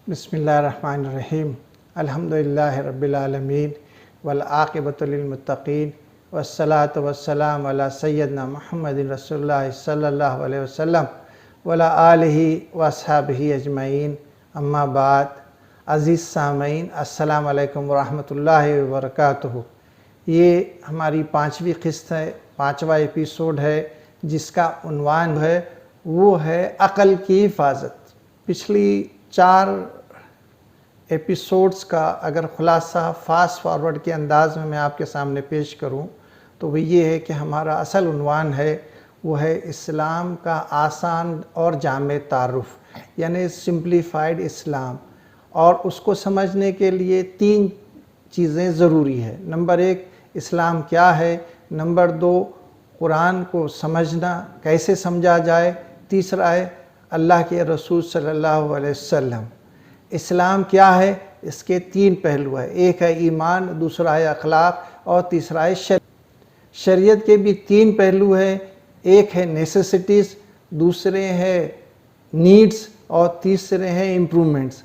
बिस्मिल्लाहिर्रहमानिर्रहीम अल्हम्दुलिल्लाहि रब्बिल आलमीन वल्आक़िबतु लिल्मुत्तक़ीन वस्सलातु वस्सलामु अला सय्यिदिना मुहम्मदिन रसूलुल्लाहि सल्लल्लाहु अलैहि वसल्लम वअला आलिहि वअस्हाबिहि अजमईन अम्मा बाद। अज़ीज़ सामईन, अस्सलामु अलैकुम वरहमतुल्लाहि वबरकातुहू। ये हमारी 5वीं किस्त है, 5वां एपिसोड है, जिसका उन्वान है वो है अक़ल की हिफाजत। पिछली 4 एपिसोड्स का अगर ख़ुलासा फास्ट फॉरवर्ड के अंदाज़ में मैं आपके सामने पेश करूं तो वो ये है कि हमारा असल उन्वान है वो है इस्लाम का आसान और जामे तारुफ़, यानी सिंप्लीफाइड इस्लाम। और उसको समझने के लिए 3 चीज़ें ज़रूरी है। नंबर 1, इस्लाम क्या है। नंबर 2, कुरान को समझना, कैसे समझा जाए। तीसरा है अल्लाह के रसूल सल्लल्लाहु अलैहि वसल्लम। इस्लाम क्या है, इसके 3 पहलू है। एक है ईमान, दूसरा है अखलाक और तीसरा है शरीयत के भी 3 पहलू है। एक है नेसेसिटीज़, दूसरे है नीड्स और तीसरे हैं इम्प्रूवमेंट्स।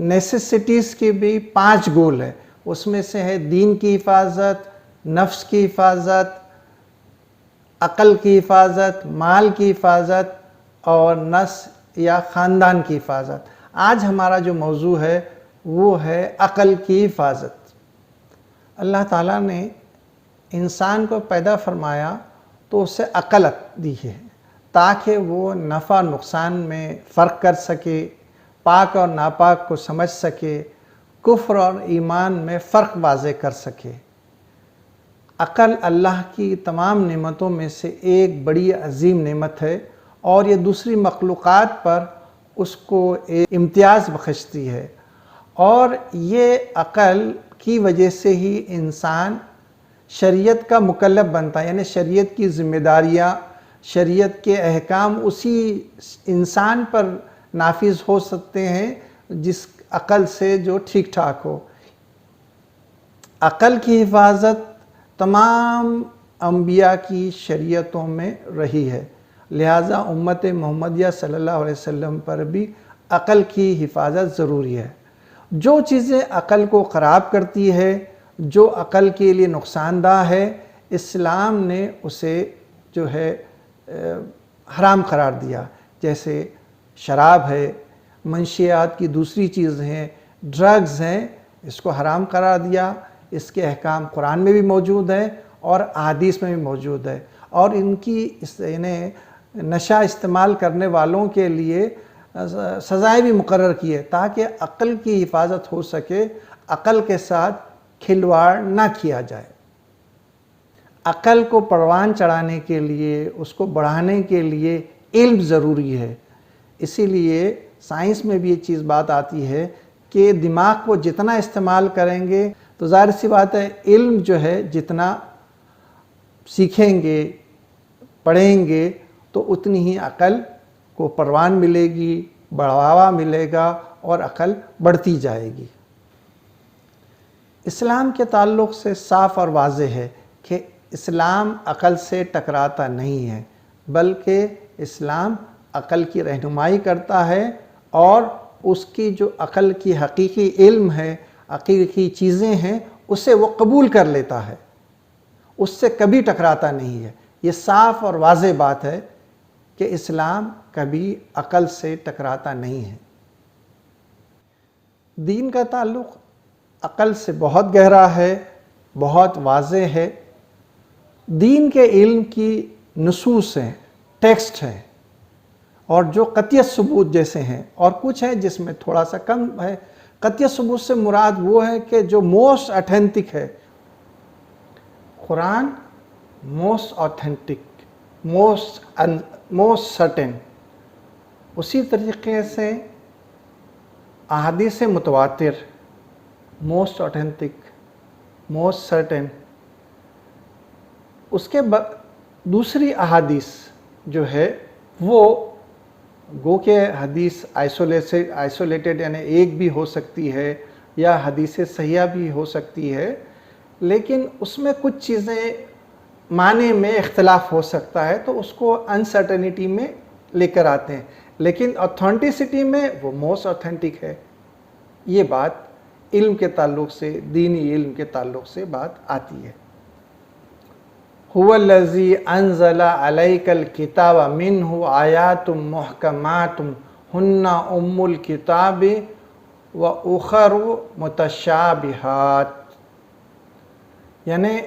नेसेसिटीज़ के भी 5 गोल है। उसमें से है दीन की हिफाजत, नफ्स की हिफाजत, अक़ल की हिफाजत, माल की हिफाजत और नस्ल या ख़ानदान की हिफाजत। आज हमारा जो मौजू है वो है अक़ल की हिफाजत। अल्लाह ताला ने इंसान को पैदा फरमाया तो उसे अक़ल दी है ताकि वो नफ़ा नुकसान में फ़र्क कर सके, पाक और नापाक को समझ सके, कुफ्र और ईमान में फ़र्क वाज़े कर सके। अक़ल अल्लाह की तमाम नेमतों में से एक बड़ी अजीम नेमत है और ये दूसरी मखलूक़ात पर उसको एक इम्तियाज़ बख्शती है। और ये अक़ल की वजह से ही इंसान शरीयत का मुकल्लफ बनता है, यानी शरीयत की ज़िम्मेदारियाँ, शरीयत के अहकाम उसी इंसान पर नाफिज हो सकते हैं जिस अक़ल से जो ठीक ठाक हो। अक़ल की हिफाजत तमाम अंबिया की शरीयतों में रही है, लिहाजा उम्मत मोहम्मदिया सल्लल्लाहु अलैहि वसल्लम पर भी अक़ल की हिफाजत ज़रूरी है। जो चीज़ें अक़ल को ख़राब करती है, जो अक़ल के लिए नुकसानदा है, इस्लाम ने उसे जो है हराम करार दिया। जैसे शराब है, मंशियात की दूसरी चीज़ हैं, ड्रग्स हैं, इसको हराम करार दिया। इसके अहकाम कुरान में भी मौजूद है और अहादीस में भी मौजूद है। और इनकी इन्हें नशा इस्तेमाल करने वालों के लिए सज़ाएँ भी मुकर्रर की है ताकि अक़ल की हिफाजत हो सके, अक़ल के साथ खिलवाड़ ना किया जाए। अक़ल को परवान चढ़ाने के लिए, उसको बढ़ाने के लिए इल्म ज़रूरी है। इसीलिए साइंस में भी ये चीज़ बात आती है कि दिमाग को जितना इस्तेमाल करेंगे तो ज़ाहिर सी बात है इल्म जो है जितना सीखेंगे, पढ़ेंगे तो उतनी ही अक़ल को परवान मिलेगी, बढ़ावा मिलेगा और अक़ल बढ़ती जाएगी। इस्लाम के ताल्लुक़ से साफ़ और वाज़ेह है कि इस्लाम अक़ल से टकराता नहीं है, बल्कि इस्लाम अक़ल की रहनुमाई करता है और उसकी जो अक़ल की हकीकी इल्म है, हकीकी चीज़ें हैं, उसे वो कबूल कर लेता है, उससे कभी टकराता नहीं है। ये साफ़ और वाज़ेह बात है कि इस्लाम कभी अक़ल से टकराता नहीं है। दीन का ताल्लुक़ अक़ल से बहुत गहरा है, बहुत वाज़ेह है। दीन के इल्म की नसूस हैं, टेक्स्ट हैं और जो क़तियत सबूत जैसे हैं, और कुछ हैं जिसमें थोड़ा सा कम है। क़तियत सबूत से मुराद वो है कि जो मोस्ट ऑथेंटिक है। Quran most authentic, most certain. उसी तरीके से अहादीस मुतवातिर, मोस्ट ऑथेंटिक, मोस्ट सर्टेन। उसके दूसरी अहादीस जो है वो गो के हदीस आइसोलेटेड यानी एक भी हो सकती है या हदीस सहिया भी हो सकती है, लेकिन उसमें कुछ चीज़ें माने में इख्तलाफ हो सकता है तो उसको अनसर्टेनिटी में लेकर आते हैं। لیکن ऑथेंटिसिटी में वो मोस्ट ऑथेंटिक है। ये बात इल्म के ताल्लुक़ से, दीनी इल्म के ताल्लुक़ से बात आती है। हुवल्लज़ी अंज़ला अलैकल किताब मिन्हु आयातुम मुहकमातुम हुन्ना उम्मुल किताबि व उखरु मुतशाबिहात, यानी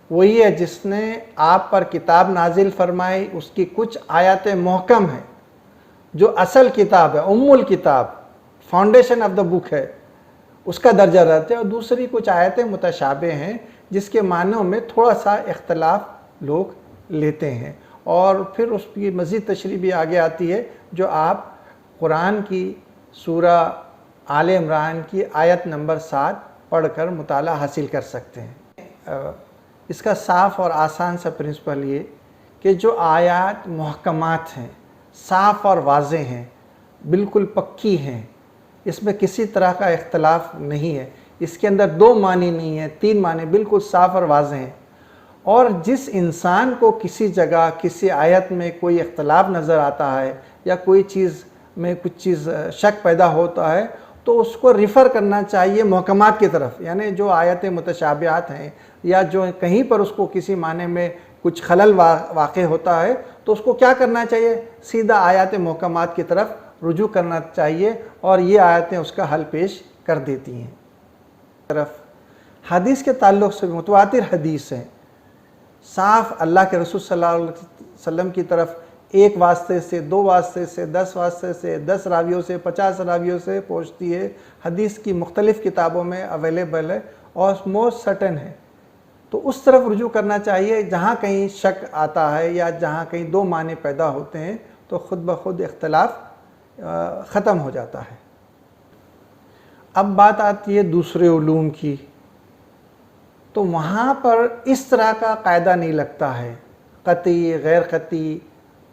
वही है जिसने आप पर किताब नाजिल फरमाई, उसकी कुछ आयतें मुहकम हैं जो असल किताब है, उम्मुल किताब, फाउंडेशन ऑफ द बुक है, उसका दर्जा रहते हैं, और दूसरी कुछ आयतें मुतशाबे हैं जिसके मानों में थोड़ा सा इख्तलाफ लोग लेते हैं। और फिर उसकी मज़ीद तशरीह भी आगे आती है जो आप कुरान की सूरा आले इमरान की आयत नंबर 7 पढ़कर मुताला हासिल कर सकते हैं। इसका साफ़ और आसान सा प्रिंसिपल ये कि जो आयत मुहकमात हैं, साफ़ और वाज़े हैं, बिल्कुल पक्की हैं, इसमें किसी तरह का इख्तलाफ नहीं है, इसके अंदर 2 मानी नहीं है, 3 मानी बिल्कुल साफ़ और वाज़े हैं। और जिस इंसान को किसी जगह किसी आयत में कोई इख्तलाफ नज़र आता है या कोई चीज़ में कुछ चीज़ शक पैदा होता है तो उसको रिफ़र करना चाहिए मुहकमात की तरफ, यानी जो आयतें मुतशाबिहात हैं या जो कहीं पर उसको किसी माने में कुछ खलल वाक़ होता है तो उसको क्या करना चाहिए, सीधा आयत मुहकमात की तरफ रुजू करना चाहिए और ये आयतें उसका हल पेश कर देती हैं। तरफ हदीस के ताल्लुक़ से मुतवातिर हदीस हैं, साफ़ अल्लाह के रसूल सल्लल्लाहु अलैहि वसल्लम की तरफ एक वास्ते से, 2 वास्ते से, 10 वास्ते से, 10 रावियों से, 50 रावियों से पहुँचती है। हदीस की मुख्तलिफ़ किताबों में अवेलेबल है और मोस्ट सर्टन है, तो उस तरफ रुजू करना चाहिए। जहाँ कहीं शक आता है या जहाँ कहीं 2 माने पैदा होते हैं तो ख़ुद ब खुद इख्तलाफ ख़त्म हो जाता है। अब बात आती है दूसरे उलूम की, तो वहाँ पर इस तरह का कायदा नहीं लगता है, क़तई गैर क़तई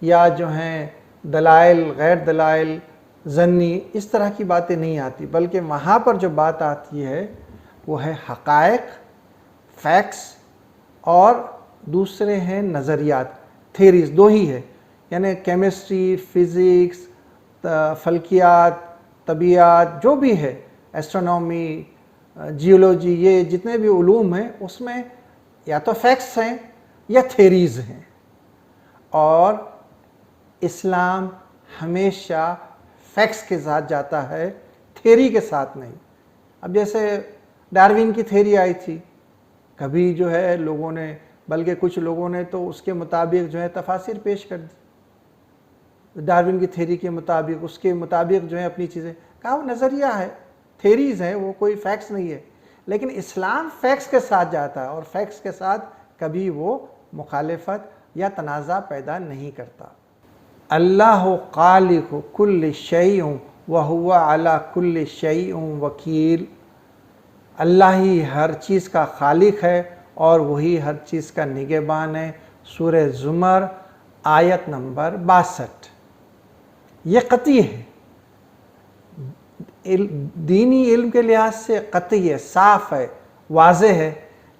या जो हैं दलाइल गैर दलाइल ज़न्नी, इस तरह की बातें नहीं आती, बल्कि वहाँ पर जो बात आती है वो है हक़ाइक़, फैक्ट्स, और दूसरे हैं नज़रियात, थेरीज़, 2 ही है, यानी केमिस्ट्री, फ़िज़िक्स, फ़ल्कियात, तबीयात, जो भी है, एस्ट्रोनॉमी, जियोलॉजी, ये जितने भी उलूम हैं उसमें या तो फैक्ट्स हैं या थेरीज़ हैं। और इस्लाम हमेशा फैक्ट्स के साथ जाता है, थेरी के साथ नहीं। अब जैसे डार्विन की थेरी आई थी, कभी जो है लोगों ने, बल्कि कुछ लोगों ने तो उसके मुताबिक जो है तफासिर पेश कर दी, डार्विन की थेरी के मुताबिक, उसके मुताबिक जो है अपनी चीज़ें कहा, वो नज़रिया है, थेरीज़ हैं, वो कोई फैक्ट्स नहीं है। लेकिन इस्लाम फैक्ट्स के साथ जाता है और फैक्ट्स के साथ कभी वो मुखालिफत या तनाज़ा पैदा नहीं करता। अल्लाह खालिक़ु कुल्लि शैइन व हुवा अला कुल्लि शैइन वकील, अल्लाह ही हर चीज़ का खालिक है और वही हर चीज़ का निगहबान है। सूरह ज़ुमर आयत नंबर 62। ये क़तई है, दीनी इल्म के लिहाज से क़तई है, साफ़ है, वाज़े है,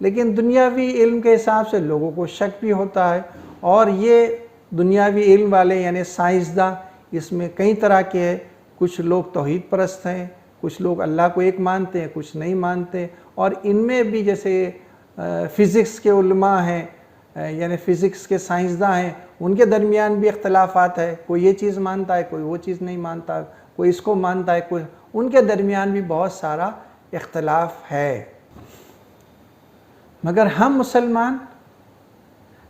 लेकिन दुनियावी इल्म के हिसाब से लोगों को शक भी होता है। और ये दुनियावी इल्म वाले यानी साइंसदान, इसमें कई तरह के हैं, कुछ लोग तौहीद परस्त हैं, कुछ लोग अल्लाह को एक मानते हैं, कुछ नहीं मानते। और इनमें भी जैसे फ़िज़िक्स के उलमा हैं, यानी फ़िज़िक्स के साइंसदान हैं, उनके दरमियान भी इख्तलाफात है, कोई ये चीज़ मानता है, कोई वो चीज़ नहीं मानता, कोई इसको मानता है, कोई, उनके दरमियान भी बहुत सारा इख्तलाफ है। मगर हम मुसलमान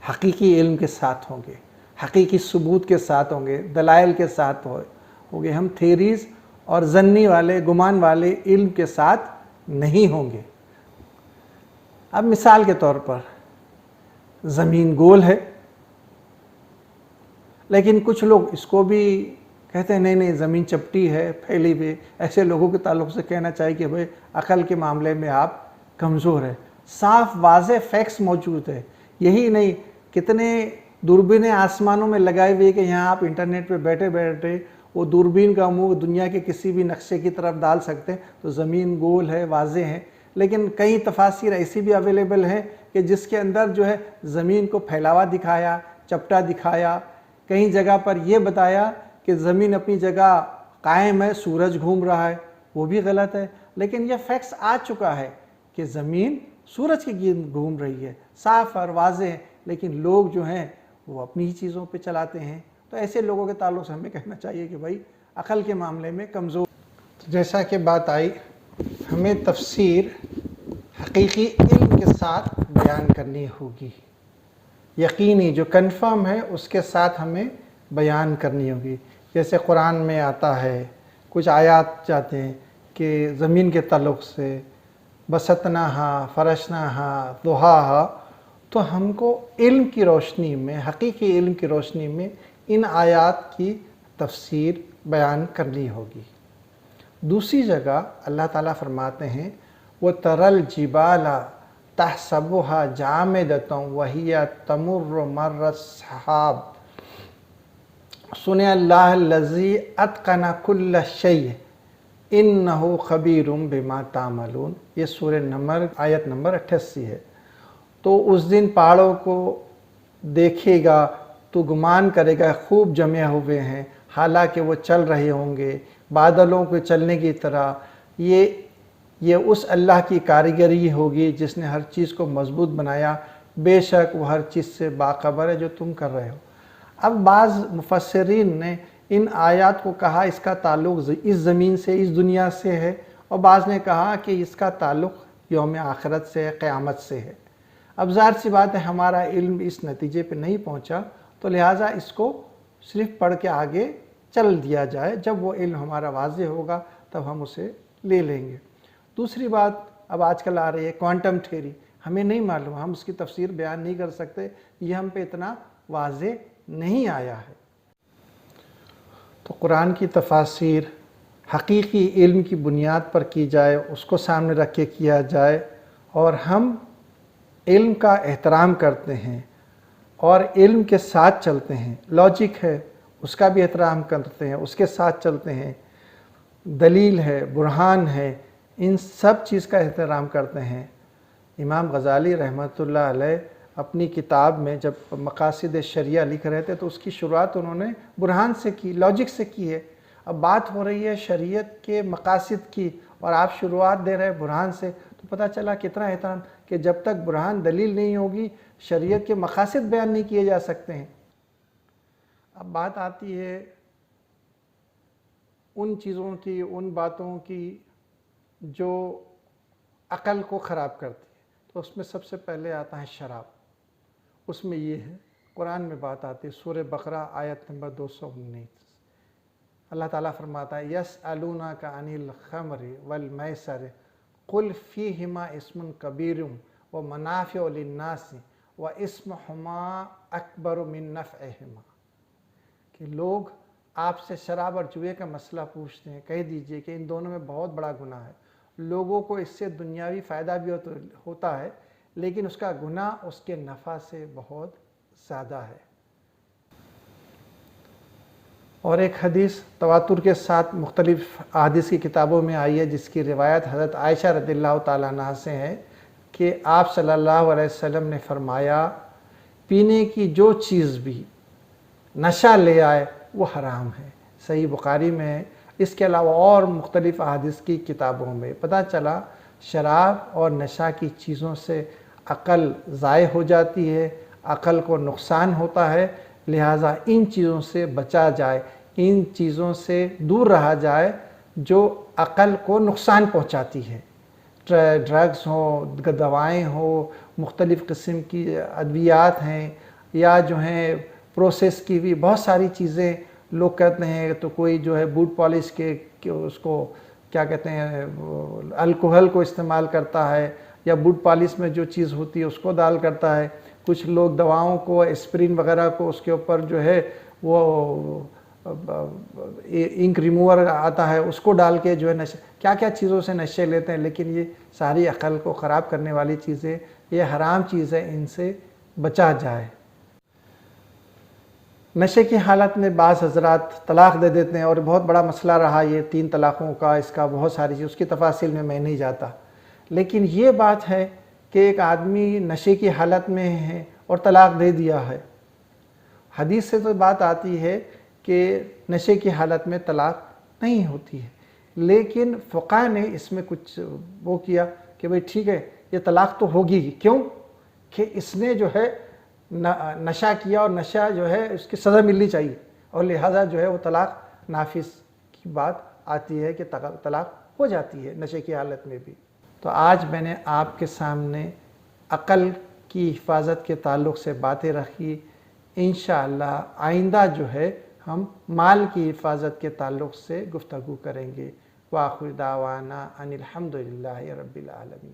हकीकी इल्म के साथ होंगे, हकीकी सबूत के साथ होंगे, दलाइल के साथ होंगे, हम थेरीज़ और ज़न्नी वाले, गुमान वाले इल्म के साथ नहीं होंगे। अब मिसाल के तौर पर ज़मीन गोल है, लेकिन कुछ लोग इसको भी कहते हैं नहीं नहीं ज़मीन चपटी है, फैली हुई। ऐसे लोगों के ताल्लुक़ से कहना चाहिए कि भाई अक़ल के मामले में आप कमज़ोर हैं। साफ़ वाज़े फैक्ट्स मौजूद है, यही नहीं कितने दूरबीनें आसमानों में लगाई हुई है कि यहाँ आप इंटरनेट पे बैठे बैठे वो दूरबीन का मुंह दुनिया के किसी भी नक्शे की तरफ डाल सकते हैं, तो ज़मीन गोल है, वाज़े है। लेकिन कई तफासिर ऐसी भी अवेलेबल हैं कि जिसके अंदर जो है ज़मीन को फैलावा दिखाया, चपटा दिखाया, कई जगह पर यह बताया کہ زمین اپنی جگہ قائم ہے، سورج گھوم رہا ہے، وہ بھی غلط ہے۔ لیکن یہ فیکٹس آ چکا ہے کہ زمین سورج کے گرد گھوم رہی ہے، صاف اور واضح ہے، لیکن لوگ جو ہیں وہ اپنی ہی چیزوں پہ چلاتے ہیں۔ تو ایسے لوگوں کے تعلق سے ہمیں کہنا چاہیے کہ بھائی عقل کے معاملے میں کمزور۔ جیسا کہ بات آئی، ہمیں تفسیر حقیقی علم کے ساتھ بیان کرنی ہوگی، یقینی جو کنفرم ہے اس کے ساتھ ہمیں بیان کرنی ہوگی۔ جیسے قرآن میں آتا ہے، کچھ آیات جاتے ہیں کہ زمین کے تعلق سے بسطناہا فرشناہا ضحاہا، تو ہم کو علم کی روشنی میں، حقیقی علم کی روشنی میں ان آیات کی تفسیر بیان کرنی ہوگی۔ دوسری جگہ اللہ تعالیٰ فرماتے ہیں وَتَرَى الْجِبَالَ تَحْسَبُهَا جَامِدَةً وَهِيَ تَمُرُّ مَرَّ السَّحَابِ صُنِعَ اللَّهُ الَّذِي أَتْقَنَ كُلَّ شَيْءٍ إِنَّهُ خَبِيرٌ بِمَا تَعْمَلُونَ، یہ سورہ نمبر آیت نمبر 88 ہے۔ تو اس دن پہاڑوں کو دیکھے گا تو گمان کرے گا خوب جمے ہوئے ہیں، حالانکہ وہ چل رہے ہوں گے بادلوں کے چلنے کی طرح۔ یہ اس اللہ کی کاریگری ہوگی جس نے ہر چیز کو مضبوط بنایا، بے شک وہ ہر چیز سے باخبر ہے جو تم کر رہے ہو۔ اب بعض مفسرین نے ان آیات کو کہا اس کا تعلق اس زمین سے، اس دنیا سے ہے، اور بعض نے کہا کہ اس کا تعلق یوم آخرت سے ہے، قیامت سے ہے۔ اب ظاہر سی بات ہے ہمارا علم اس نتیجے پہ نہیں پہنچا، تو لہٰذا اس کو صرف پڑھ کے آگے چل دیا جائے، جب وہ علم ہمارا واضح ہوگا تب ہم اسے لے لیں گے۔ دوسری بات اب آج کل آ رہی ہے کوانٹم تھیوری، ہمیں نہیں معلوم، ہم اس کی تفسیر بیان نہیں کر سکتے، یہ ہم پہ اتنا واضح نہیں آیا ہے۔ تو قرآن کی تفاسیر حقیقی علم کی بنیاد پر کی جائے، اس کو سامنے رکھ کے کیا جائے، اور ہم علم کا احترام کرتے ہیں اور علم کے ساتھ چلتے ہیں، لاجک ہے اس کا بھی احترام کرتے ہیں، اس کے ساتھ چلتے ہیں، دلیل ہے، برہان ہے، ان سب چیز کا احترام کرتے ہیں۔ امام غزالی رحمۃ اللہ علیہ اپنی کتاب میں جب مقاصد شریعہ لکھ رہے تھے تو اس کی شروعات انہوں نے برہان سے کی، لاجک سے کی ہے۔ اب بات ہو رہی ہے شریعت کے مقاصد کی اور آپ شروعات دے رہے ہیں برہان سے، تو پتہ چلا کتنا احترام کہ جب تک برہان دلیل نہیں ہوگی شریعت کے مقاصد بیان نہیں کیے جا سکتے ہیں۔ اب بات آتی ہے ان چیزوں کی، ان باتوں کی جو عقل کو خراب کرتی ہے، تو اس میں سب سے پہلے آتا ہے شراب۔ اس میں یہ ہے، قرآن میں بات آتی ہے سورہ بقرہ آیت نمبر 219، اللہ تعالیٰ فرماتا ہے یسألونک عن الخمر والمیسر قل فیہما اسم کبیر ومنافع للناس واسمہما اکبر من نفعہما، کہ لوگ آپ سے شراب اور جوئے کا مسئلہ پوچھتے ہیں، کہہ دیجئے کہ ان دونوں میں بہت بڑا گناہ ہے، لوگوں کو اس سے دنیاوی فائدہ بھی ہوتا ہے، لیکن اس کا گناہ اس کے نفع سے بہت زیادہ ہے۔ اور ایک حدیث تواتر کے ساتھ مختلف احادیث کی کتابوں میں آئی ہے، جس کی روایت حضرت عائشہ رضی اللہ تعالیٰ عنہ سے ہے کہ آپ صلی اللہ علیہ وسلم نے فرمایا پینے کی جو چیز بھی نشہ لے آئے وہ حرام ہے، صحیح بخاری میں ہے۔ اس کے علاوہ اور مختلف احادیث کی کتابوں میں پتہ چلا شراب اور نشہ کی چیزوں سے عقل ضائع ہو جاتی ہے، عقل کو نقصان ہوتا ہے، لہٰذا ان چیزوں سے بچا جائے، ان چیزوں سے دور رہا جائے جو عقل کو نقصان پہنچاتی ہے۔ ڈرگز ہوں، دوائیں ہوں، مختلف قسم کی ادویات ہیں، یا جو ہیں پروسیس کی بھی بہت ساری چیزیں لوگ کہتے ہیں، تو کوئی جو ہے بوٹ پالش کے اس کو کیا کہتے ہیں الکوہل کو استعمال کرتا ہے، یا بوٹ پالش میں جو چیز ہوتی ہے اس کو ڈال کرتا ہے، کچھ لوگ دواؤں کو اسپرین وغیرہ کو اس کے اوپر جو ہے وہ انک ریموور آتا ہے اس کو ڈال کے جو ہے نشے، کیا کیا چیزوں سے نشے لیتے ہیں، لیکن یہ ساری عقل کو خراب کرنے والی چیزیں، یہ حرام چیز ہے، ان سے بچا جائے۔ نشے کی حالت میں بعض حضرات طلاق دے دیتے ہیں، اور بہت بڑا مسئلہ رہا یہ 3 طلاقوں کا، اس کا بہت ساری چیز، اس کی تفاصیل میں نہیں جاتا، لیکن یہ بات ہے کہ ایک آدمی نشے کی حالت میں ہے اور طلاق دے دیا ہے۔ حدیث سے تو بات آتی ہے کہ نشے کی حالت میں طلاق نہیں ہوتی ہے، لیکن فقہ نے اس میں کچھ وہ کیا کہ بھئی ٹھیک ہے یہ طلاق تو ہوگی ہی، کیوں کہ اس نے جو ہے نشہ کیا اور نشہ جو ہے اس کی سزا ملنی چاہیے، اور لہٰذا جو ہے وہ طلاق نافذ کی بات آتی ہے کہ طلاق ہو جاتی ہے نشے کی حالت میں بھی۔ تو آج میں نے آپ کے سامنے عقل کی حفاظت کے تعلق سے باتیں رکھی، انشاءاللہ آئندہ جو ہے ہم مال کی حفاظت کے تعلق سے گفتگو کریں گے۔ وآخر دعوانا ان الحمدللہ رب العالمین۔